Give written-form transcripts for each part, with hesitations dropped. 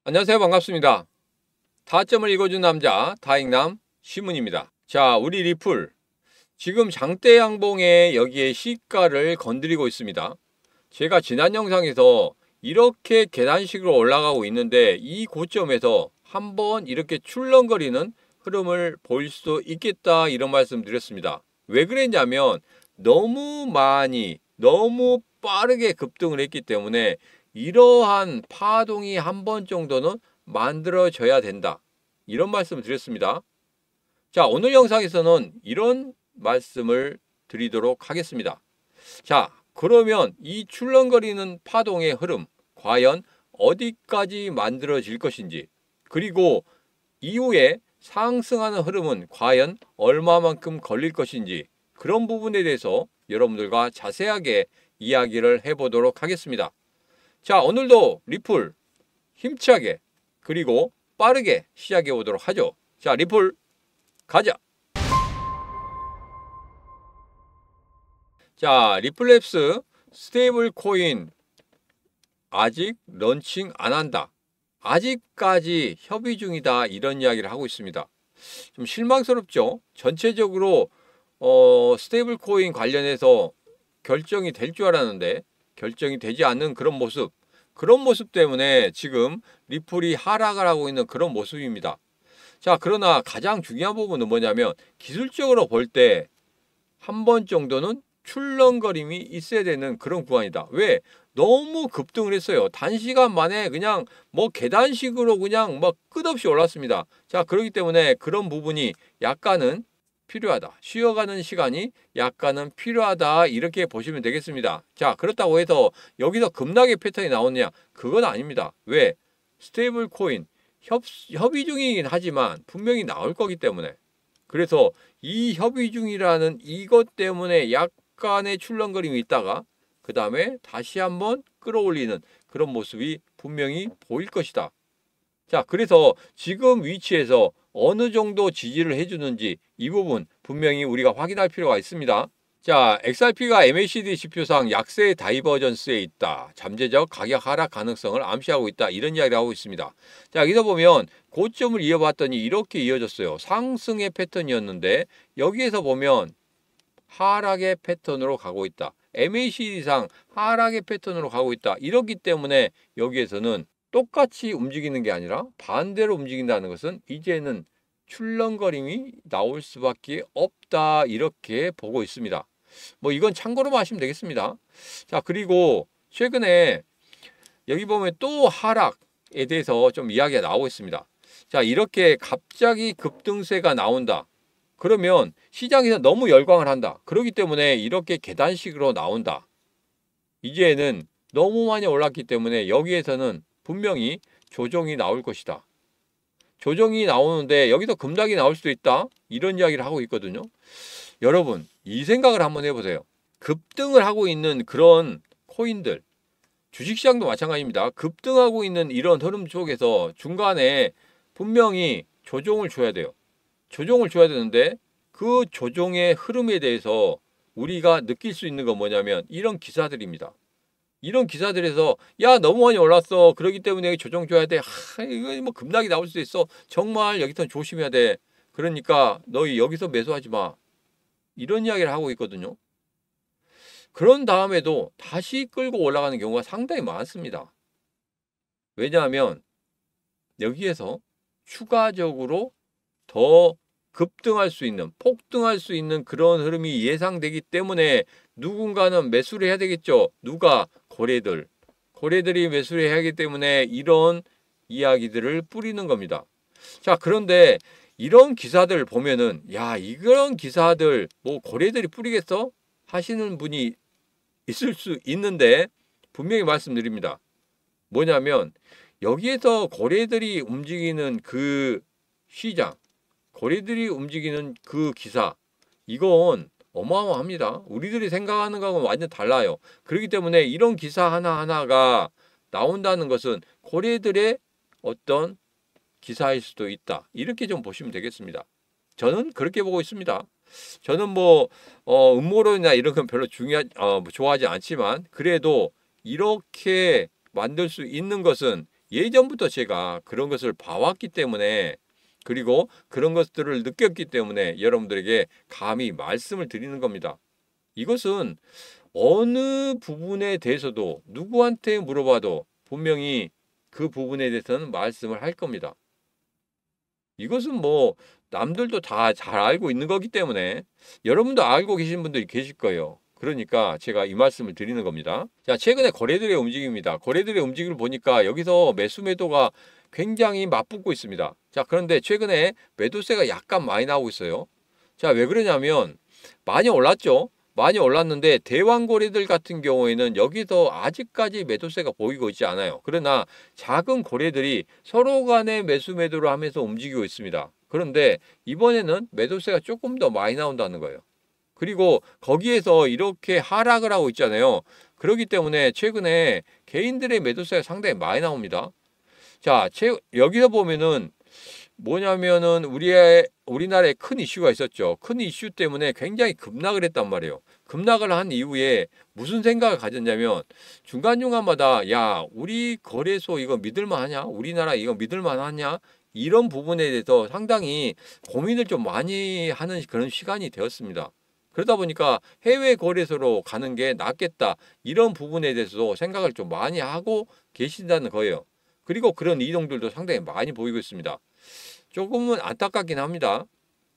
안녕하세요. 반갑습니다. 타점을 읽어준 남자 다익남 시문입니다. 자, 우리 리플 지금 장대 양봉에 여기에 시가를 건드리고 있습니다. 제가 지난 영상에서 이렇게 계단식으로 올라가고 있는데 이 고점에서 한번 이렇게 출렁거리는 흐름을 볼 수 있겠다 이런 말씀 드렸습니다. 왜 그랬냐면 너무 빠르게 급등을 했기 때문에 이러한 파동이 한 번 정도는 만들어져야 된다 이런 말씀을 드렸습니다. 자, 오늘 영상에서는 이런 말씀을 드리도록 하겠습니다. 자, 그러면 이 출렁거리는 파동의 흐름 과연 어디까지 만들어질 것인지, 그리고 이후에 상승하는 흐름은 과연 얼마만큼 걸릴 것인지, 그런 부분에 대해서 여러분들과 자세하게 이야기를 해보도록 하겠습니다. 자, 오늘도 리플 힘차게 그리고 빠르게 시작해 보도록 하죠. 자, 리플 가자. 자, 리플랩스 스테이블 코인 아직 런칭 안 한다. 아직까지 협의 중이다. 이런 이야기를 하고 있습니다. 좀 실망스럽죠? 전체적으로 스테이블 코인 관련해서 결정이 될 줄 알았는데 결정이 되지 않는 그런 모습 때문에 지금 리플이 하락을 하고 있는 그런 모습입니다. 자, 그러나 가장 중요한 부분은 뭐냐면 기술적으로 볼 때 한 번 정도는 출렁거림이 있어야 되는 그런 구간이다. 왜? 너무 급등을 했어요. 단시간 만에 그냥 뭐 계단식으로 그냥 막 끝없이 올랐습니다. 자, 그렇기 때문에 그런 부분이 약간은 필요하다. 쉬어가는 시간이 약간은 필요하다. 이렇게 보시면 되겠습니다. 자, 그렇다고 해서 여기서 급락의 패턴이 나오느냐? 그건 아닙니다. 왜? 스테이블 코인 협의 중이긴 하지만 분명히 나올 거기 때문에, 그래서 이 협의 중이라는 이것 때문에 약간의 출렁거림이 있다가 그 다음에 다시 한번 끌어올리는 그런 모습이 분명히 보일 것이다. 자, 그래서 지금 위치에서 어느 정도 지지를 해주는지 이 부분 분명히 우리가 확인할 필요가 있습니다. 자, XRP가 MACD 지표상 약세 다이버전스에 있다. 잠재적 가격 하락 가능성을 암시하고 있다. 이런 이야기를 하고 있습니다. 자, 여기서 보면 고점을 이어봤더니 이렇게 이어졌어요. 상승의 패턴이었는데 여기에서 보면 하락의 패턴으로 가고 있다. MACD상 하락의 패턴으로 가고 있다. 이렇기 때문에 여기에서는 똑같이 움직이는 게 아니라 반대로 움직인다는 것은 이제는 출렁거림이 나올 수밖에 없다. 이렇게 보고 있습니다. 뭐 이건 참고로만 하시면 되겠습니다. 자, 그리고 최근에 여기 보면 또 하락에 대해서 좀 이야기가 나오고 있습니다. 자, 이렇게 갑자기 급등세가 나온다. 그러면 시장에서 너무 열광을 한다. 그렇기 때문에 이렇게 계단식으로 나온다. 이제는 너무 많이 올랐기 때문에 여기에서는 분명히 조정이 나올 것이다. 조정이 나오는데 여기서 급락이 나올 수도 있다. 이런 이야기를 하고 있거든요. 여러분, 이 생각을 한번 해보세요. 급등을 하고 있는 그런 코인들, 주식시장도 마찬가지입니다. 급등하고 있는 이런 흐름 속에서 중간에 분명히 조정을 줘야 돼요. 조정을 줘야 되는데 그 조정의 흐름에 대해서 우리가 느낄 수 있는 건 뭐냐면 이런 기사들입니다. 이런 기사들에서 야, 너무 많이 올랐어. 그렇기 때문에 조정 줘야 돼. 이거 뭐 급락이 나올 수도 있어. 정말 여기서 조심해야 돼. 그러니까 너희 여기서 매수하지 마. 이런 이야기를 하고 있거든요. 그런 다음에도 다시 끌고 올라가는 경우가 상당히 많습니다. 왜냐하면 여기에서 추가적으로 더 급등할 수 있는, 폭등할 수 있는 그런 흐름이 예상되기 때문에 누군가는 매수를 해야 되겠죠. 누가? 고래들이 매수를 해야 하기 때문에 이런 이야기들을 뿌리는 겁니다. 자, 그런데 이런 기사들 보면은 야, 이런 기사들 뭐 고래들이 뿌리겠어? 하시는 분이 있을 수 있는데 분명히 말씀드립니다. 뭐냐면 여기에서 고래들이 움직이는 그 시장, 고래들이 움직이는 그 기사, 이건 어마어마합니다. 우리들이 생각하는 거하고는 완전 달라요. 그렇기 때문에 이런 기사 하나하나가 나온다는 것은 고래들의 어떤 기사일 수도 있다. 이렇게 좀 보시면 되겠습니다. 저는 그렇게 보고 있습니다. 저는 뭐 음모론이나 이런 건 별로 좋아하지 않지만 그래도 이렇게 만들 수 있는 것은 예전부터 제가 그런 것을 봐왔기 때문에 그리고 그런 것들을 느꼈기 때문에 여러분들에게 감히 말씀을 드리는 겁니다. 이것은 어느 부분에 대해서도 누구한테 물어봐도 분명히 그 부분에 대해서는 말씀을 할 겁니다. 이것은 뭐 남들도 다 잘 알고 있는 거기 때문에 여러분도 알고 계신 분들이 계실 거예요. 그러니까 제가 이 말씀을 드리는 겁니다. 자, 최근에 거래들의 움직임입니다. 거래들의 움직임을 보니까 여기서 매수 매도가 굉장히 맞붙고 있습니다. 자, 그런데 최근에 매도세가 약간 많이 나오고 있어요. 자, 왜 그러냐면 많이 올랐죠. 많이 올랐는데 대왕 거래들 같은 경우에는 여기서 아직까지 매도세가 보이고 있지 않아요. 그러나 작은 거래들이 서로 간에 매수 매도를 하면서 움직이고 있습니다. 그런데 이번에는 매도세가 조금 더 많이 나온다는 거예요. 그리고 거기에서 이렇게 하락을 하고 있잖아요. 그렇기 때문에 최근에 개인들의 매도세가 상당히 많이 나옵니다. 자, 여기서 보면은 뭐냐면은 우리나라에 큰 이슈가 있었죠. 큰 이슈 때문에 굉장히 급락을 했단 말이에요. 급락을 한 이후에 무슨 생각을 가졌냐면 중간중간마다 야, 우리 거래소 이거 믿을만하냐? 우리나라 이거 믿을만하냐? 이런 부분에 대해서 상당히 고민을 좀 많이 하는 그런 시간이 되었습니다. 그러다 보니까 해외 거래소로 가는 게 낫겠다. 이런 부분에 대해서도 생각을 좀 많이 하고 계신다는 거예요. 그리고 그런 이동들도 상당히 많이 보이고 있습니다. 조금은 안타깝긴 합니다.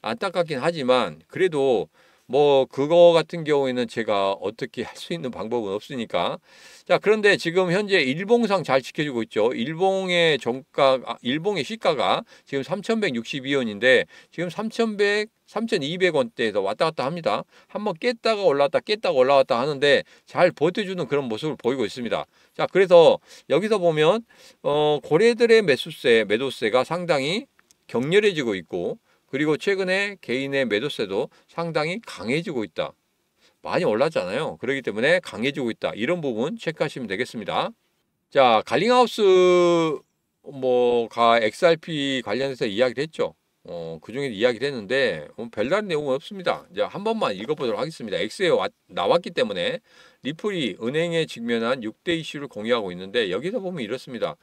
안타깝긴 하지만 그래도 뭐 그거 같은 경우에는 제가 어떻게 할 수 있는 방법은 없으니까. 자, 그런데 지금 현재 일봉상 잘 지켜주고 있죠. 일봉의 시가가 지금 3,162원인데 지금 3,100, 3,200원대에서 왔다 갔다 합니다. 한번 깼다가 올라왔다 깼다가 올라왔다 하는데 잘 버텨주는 그런 모습을 보이고 있습니다. 자, 그래서 여기서 보면 고래들의 매도세가 상당히 격렬해지고 있고 그리고 최근에 개인의 매도세도 상당히 강해지고 있다. 많이 올랐잖아요. 그렇기 때문에 강해지고 있다. 이런 부분 체크하시면 되겠습니다. 자, 갈링하우스 뭐가 XRP 관련해서 이야기를 했죠. 그 중에 이야기를 했는데 별다른 내용은 없습니다. 이제 한 번만 읽어보도록 하겠습니다. X에 나왔기 때문에 리플이 은행에 직면한 6대 이슈를 공유하고 있는데 여기서 보면 이렇습니다.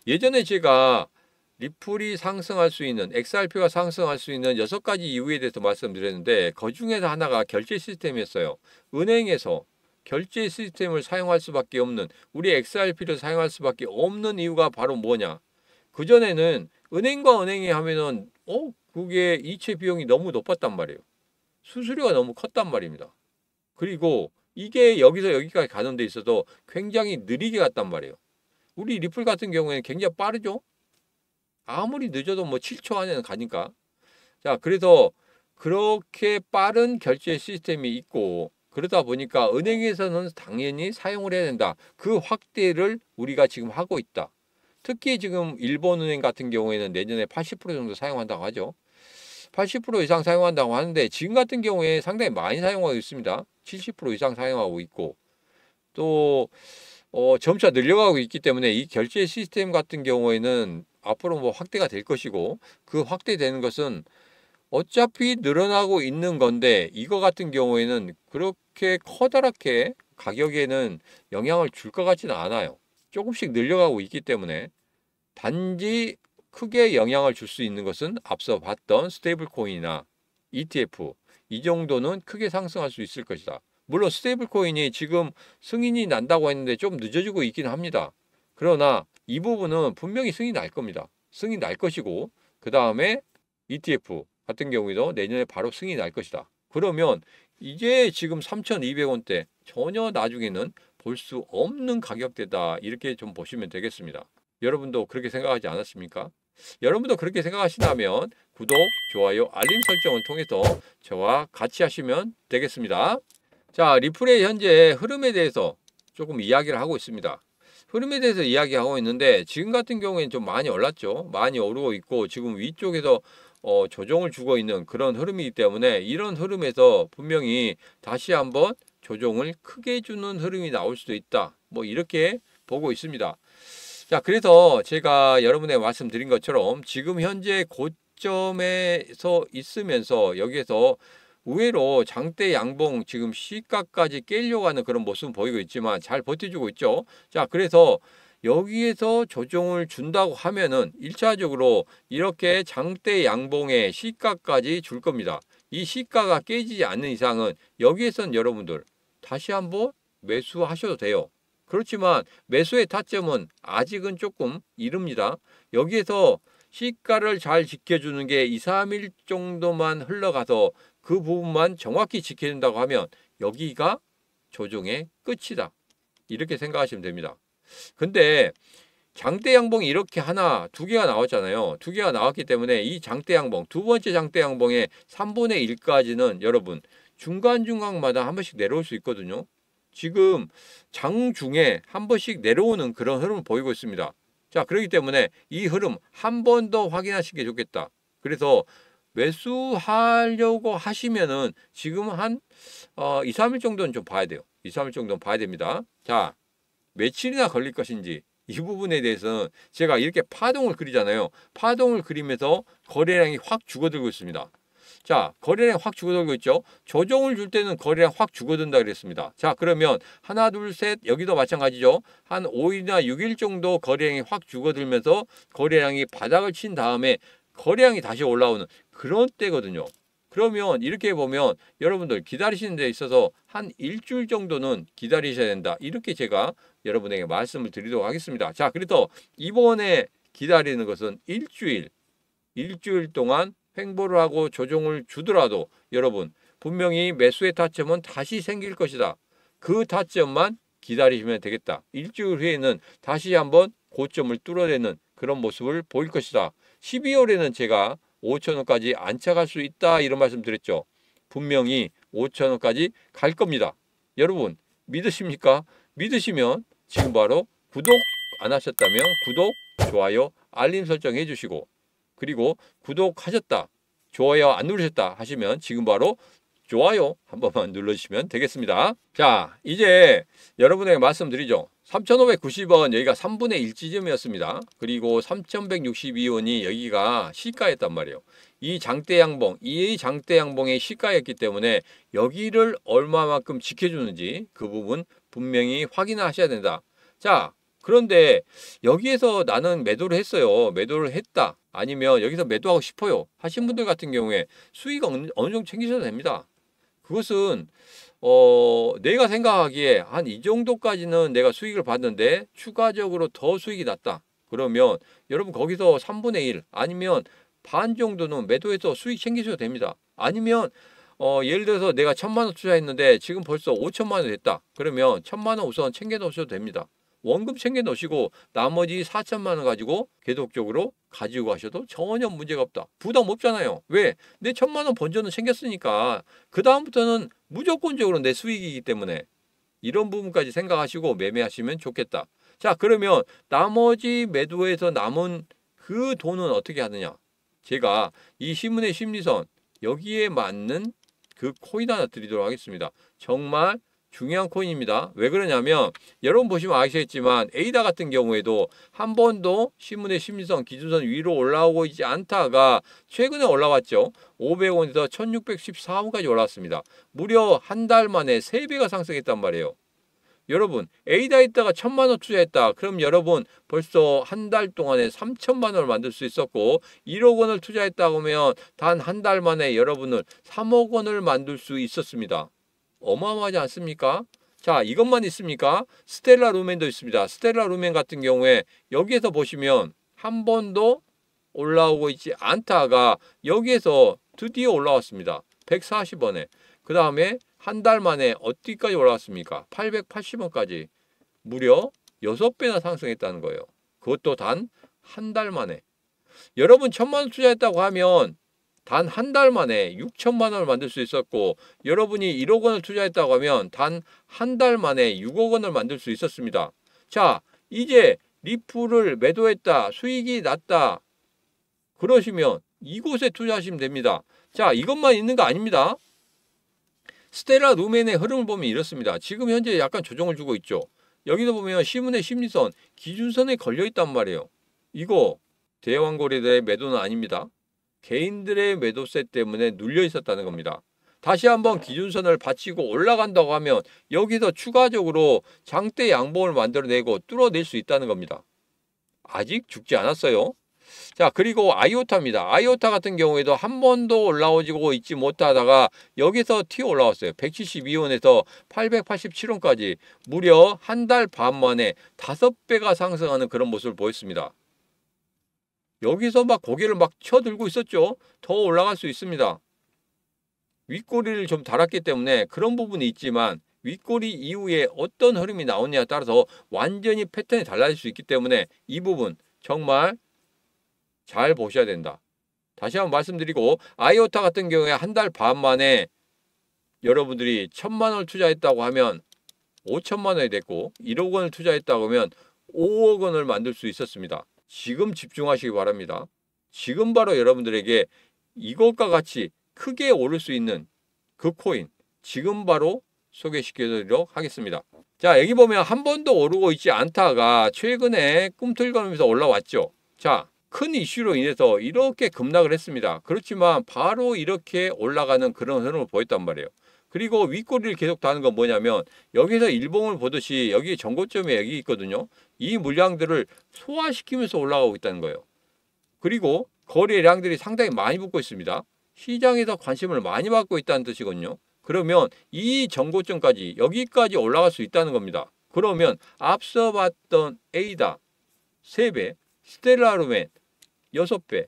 예전에 제가 리플이 상승할 수 있는 XRP가 상승할 수 있는 6가지 이유에 대해서 말씀드렸는데 그 중에서 하나가 결제 시스템이었어요. 은행에서 결제 시스템을 사용할 수밖에 없는 우리 XRP를 사용할 수밖에 없는 이유가 바로 뭐냐? 그전에는 은행과 은행이 하면은 그게 이체 비용이 너무 높았단 말이에요. 수수료가 너무 컸단 말입니다. 그리고 이게 여기서 여기까지 가는 데 있어서 굉장히 느리게 갔단 말이에요. 우리 리플 같은 경우에는 굉장히 빠르죠? 아무리 늦어도 뭐 7초 안에는 가니까. 자, 그래서 그렇게 빠른 결제 시스템이 있고 그러다 보니까 은행에서는 당연히 사용을 해야 된다. 그 확대를 우리가 지금 하고 있다. 특히 지금 일본은행 같은 경우에는 내년에 80% 정도 사용한다고 하죠. 80% 이상 사용한다고 하는데 지금 같은 경우에 상당히 많이 사용하고 있습니다. 70% 이상 사용하고 있고 또 점차 늘려가고 있기 때문에 이 결제 시스템 같은 경우에는 앞으로 뭐 확대가 될 것이고 그 확대되는 것은 어차피 늘어나고 있는 건데 이거 같은 경우에는 그렇게 커다랗게 가격에는 영향을 줄 것 같지는 않아요. 조금씩 늘려가고 있기 때문에 단지 크게 영향을 줄 수 있는 것은 앞서 봤던 스테이블 코인이나 ETF 이 정도는 크게 상승할 수 있을 것이다. 물론 스테이블 코인이 지금 승인이 난다고 했는데 좀 늦어지고 있긴 합니다. 그러나 이 부분은 분명히 승인이 날 겁니다. 승인이 날 것이고 그 다음에 ETF 같은 경우에도 내년에 바로 승인이 날 것이다. 그러면 이게 지금 3,200원대 전혀 나중에는 볼 수 없는 가격대다. 이렇게 좀 보시면 되겠습니다. 여러분도 그렇게 생각하지 않았습니까? 여러분도 그렇게 생각하시다면 구독, 좋아요, 알림 설정을 통해서 저와 같이 하시면 되겠습니다. 자, 리플의 현재 흐름에 대해서 조금 이야기를 하고 있습니다. 흐름에 대해서 이야기하고 있는데 지금 같은 경우에는 좀 많이 올랐죠. 많이 오르고 있고 지금 위쪽에서 조정을 주고 있는 그런 흐름이기 때문에 이런 흐름에서 분명히 다시 한번 조정을 크게 주는 흐름이 나올 수도 있다. 뭐 이렇게 보고 있습니다. 자, 그래서 제가 여러분에 말씀드린 것처럼 지금 현재 고점에서 있으면서 여기에서 의외로 장대 양봉 지금 시가까지 깨려고 하는 그런 모습은 보이고 있지만 잘 버텨주고 있죠. 자, 그래서 여기에서 조정을 준다고 하면은 1차적으로 이렇게 장대 양봉의 시가까지 줄 겁니다. 이 시가가 깨지지 않는 이상은 여기에선 여러분들 다시 한번 매수하셔도 돼요. 그렇지만 매수의 타점은 아직은 조금 이릅니다. 여기에서 시가를 잘 지켜주는 게 2, 3일 정도만 흘러가서 그 부분만 정확히 지켜준다고 하면 여기가 조정의 끝이다. 이렇게 생각하시면 됩니다. 근데 장대 양봉이 이렇게 하나, 두 개가 나왔잖아요. 두 개가 나왔기 때문에 이 장대 양봉, 두 번째 장대 양봉의 3분의 1까지는 여러분 중간중간마다 한 번씩 내려올 수 있거든요. 지금 장중에 한 번씩 내려오는 그런 흐름을 보이고 있습니다. 자, 그렇기 때문에 이 흐름 한 번 더 확인하시는 게 좋겠다. 그래서 매수하려고 하시면은 지금 한 2, 3일 정도는 좀 봐야 돼요. 2, 3일 정도는 봐야 됩니다. 자, 며칠이나 걸릴 것인지 이 부분에 대해서는 제가 이렇게 파동을 그리잖아요. 파동을 그리면서 거래량이 확 죽어들고 있습니다. 자, 거래량 확 죽어들고 있죠. 조정을 줄 때는 거래량 확 죽어든다 그랬습니다. 자, 그러면 하나, 둘, 셋, 여기도 마찬가지죠. 한 5일이나 6일 정도 거래량이 확 죽어들면서 거래량이 바닥을 친 다음에 거래량이 다시 올라오는 그런 때거든요. 그러면 이렇게 보면 여러분들 기다리시는 데 있어서 한 일주일 정도는 기다리셔야 된다. 이렇게 제가 여러분에게 말씀을 드리도록 하겠습니다. 자, 그래서 이번에 기다리는 것은 일주일 동안 횡보를 하고 조정을 주더라도 여러분 분명히 매수의 타점은 다시 생길 것이다. 그 타점만 기다리시면 되겠다. 일주일 후에는 다시 한번 고점을 뚫어내는 그런 모습을 보일 것이다. 12월에는 제가 5천원까지 안착할 수 있다 이런 말씀 드렸죠. 분명히 5천원까지 갈 겁니다. 여러분 믿으십니까? 믿으시면 지금 바로 구독 안 하셨다면 구독, 좋아요, 알림 설정 해주시고 그리고 구독하셨다, 좋아요 안 누르셨다 하시면 지금 바로 좋아요 한 번만 눌러주시면 되겠습니다. 자, 이제 여러분에게 말씀드리죠. 3,590원 여기가 3분의 1 지점이었습니다. 그리고 3,162원이 여기가 시가였단 말이에요. 이 장대 양봉의 시가였기 때문에 여기를 얼마만큼 지켜주는지 그 부분 분명히 확인하셔야 된다. 자, 그런데 여기에서 나는 매도를 했어요. 매도를 했다. 아니면 여기서 매도하고 싶어요. 하신 분들 같은 경우에 수익 어느 정도 챙기셔도 됩니다. 그것은 내가 생각하기에 한 이 정도까지는 내가 수익을 봤는데 추가적으로 더 수익이 났다. 그러면 여러분 거기서 3분의 1 아니면 반 정도는 매도해서 수익 챙기셔도 됩니다. 아니면 예를 들어서 내가 1,000만 원 투자했는데 지금 벌써 5천만 원 됐다. 그러면 1,000만 원 우선 챙겨 놓으셔도 됩니다. 원금 챙겨 놓으시고 나머지 4천만 원 가지고 계속적으로 가지고 가셔도 전혀 문제가 없다. 부담 없잖아요. 왜? 내 1,000만 원 번전은 챙겼으니까 그 다음부터는 무조건적으로 내 수익이기 때문에 이런 부분까지 생각하시고 매매하시면 좋겠다. 자, 그러면 나머지 매도에서 남은 그 돈은 어떻게 하느냐? 제가 이 신문의 심리선 여기에 맞는 그 코인 하나 드리도록 하겠습니다. 정말 중요한 코인입니다. 왜 그러냐면 여러분 보시면 아시겠지만 에이다 같은 경우에도 한 번도 신문의 심리선 기준선 위로 올라오고 있지 않다가 최근에 올라왔죠. 500원에서 1614원까지 올라왔습니다. 무려 한 달 만에 3배가 상승했단 말이에요. 여러분 에이다에 있다가 1,000만 원 투자했다. 그럼 여러분 벌써 한 달 동안에 3천만 원을 만들 수 있었고 1억 원을 투자했다고 하면 단 한 달 만에 여러분을 3억 원을 만들 수 있었습니다. 어마어마하지 않습니까? 자, 이것만 있습니까? 스텔라 루멘도 있습니다. 스텔라 루멘 같은 경우에 여기에서 보시면 한 번도 올라오고 있지 않다가 여기에서 드디어 올라왔습니다. 140원에. 그 다음에 한 달 만에 어디까지 올라왔습니까? 880원까지 무려 6배나 상승했다는 거예요. 그것도 단 한 달 만에. 여러분 1,000만 원 투자했다고 하면 단 한 달 만에 6천만 원을 만들 수 있었고 여러분이 1억 원을 투자했다고 하면 단 한 달 만에 6억 원을 만들 수 있었습니다. 자, 이제 리플을 매도했다. 수익이 났다. 그러시면 이곳에 투자하시면 됩니다. 자, 이것만 있는 거 아닙니다. 스텔라 루멘의 흐름을 보면 이렇습니다. 지금 현재 약간 조정을 주고 있죠. 여기도 보면 신문의 심리선 기준선에 걸려 있단 말이에요. 이거 대왕거래대의 매도는 아닙니다. 개인들의 매도세 때문에 눌려 있었다는 겁니다. 다시 한번 기준선을 받치고 올라간다고 하면 여기서 추가적으로 장대 양봉을 만들어내고 뚫어낼 수 있다는 겁니다. 아직 죽지 않았어요. 자, 그리고 아이오타입니다. 아이오타 같은 경우에도 한 번도 올라오지고 있지 못하다가 여기서 튀어 올라왔어요. 172원에서 887원까지 무려 한 달 반 만에 5배가 상승하는 그런 모습을 보였습니다. 여기서 막 고개를 막 쳐들고 있었죠. 더 올라갈 수 있습니다. 윗꼬리를 좀 달았기 때문에 그런 부분이 있지만 윗꼬리 이후에 어떤 흐름이 나오냐에 따라서 완전히 패턴이 달라질 수 있기 때문에 이 부분 정말 잘 보셔야 된다. 다시 한번 말씀드리고 아이오타 같은 경우에 한 달 반 만에 여러분들이 1,000만 원을 투자했다고 하면 5천만 원이 됐고 1억 원을 투자했다고 하면 5억 원을 만들 수 있었습니다. 지금 집중하시기 바랍니다. 지금 바로 여러분들에게 이것과 같이 크게 오를 수 있는 그 코인 지금 바로 소개시켜드리도록 하겠습니다. 자, 여기 보면 한 번도 오르고 있지 않다가 최근에 꿈틀거리면서 올라왔죠. 자, 큰 이슈로 인해서 이렇게 급락을 했습니다. 그렇지만 바로 이렇게 올라가는 그런 흐름을 보였단 말이에요. 그리고 윗꼬리를 계속 다는 건 뭐냐면 여기서 일봉을 보듯이 여기 전고점이 여기 있거든요. 이 물량들을 소화시키면서 올라가고 있다는 거예요. 그리고 거래량들이 상당히 많이 붙고 있습니다. 시장에서 관심을 많이 받고 있다는 뜻이거든요. 그러면 이 전고점까지 여기까지 올라갈 수 있다는 겁니다. 그러면 앞서 봤던 에이다 3배, 스텔라루멘 6배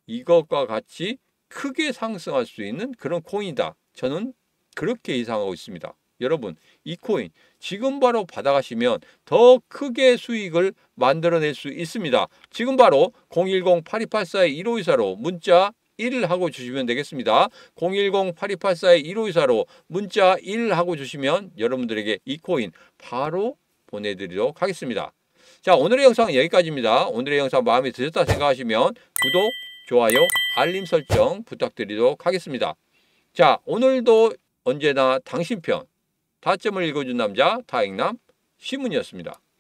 이것과 같이 크게 상승할 수 있는 그런 코인이다. 저는 그렇게 예상하고 있습니다. 여러분 이 코인 지금 바로 받아가시면 더 크게 수익을 만들어낼 수 있습니다. 지금 바로 010-8284-1524로 문자 1 하고 주시면 되겠습니다. 010-8284-1524로 문자 1 하고 주시면 여러분들에게 이 코인 바로 보내드리도록 하겠습니다. 자, 오늘의 영상은 여기까지입니다. 오늘의 영상 마음에 드셨다 생각하시면 구독, 좋아요, 알림 설정 부탁드리도록 하겠습니다. 자, 오늘도 언제나 당신 편, 타점을 읽어준 남자 타익남 신문이었습니다.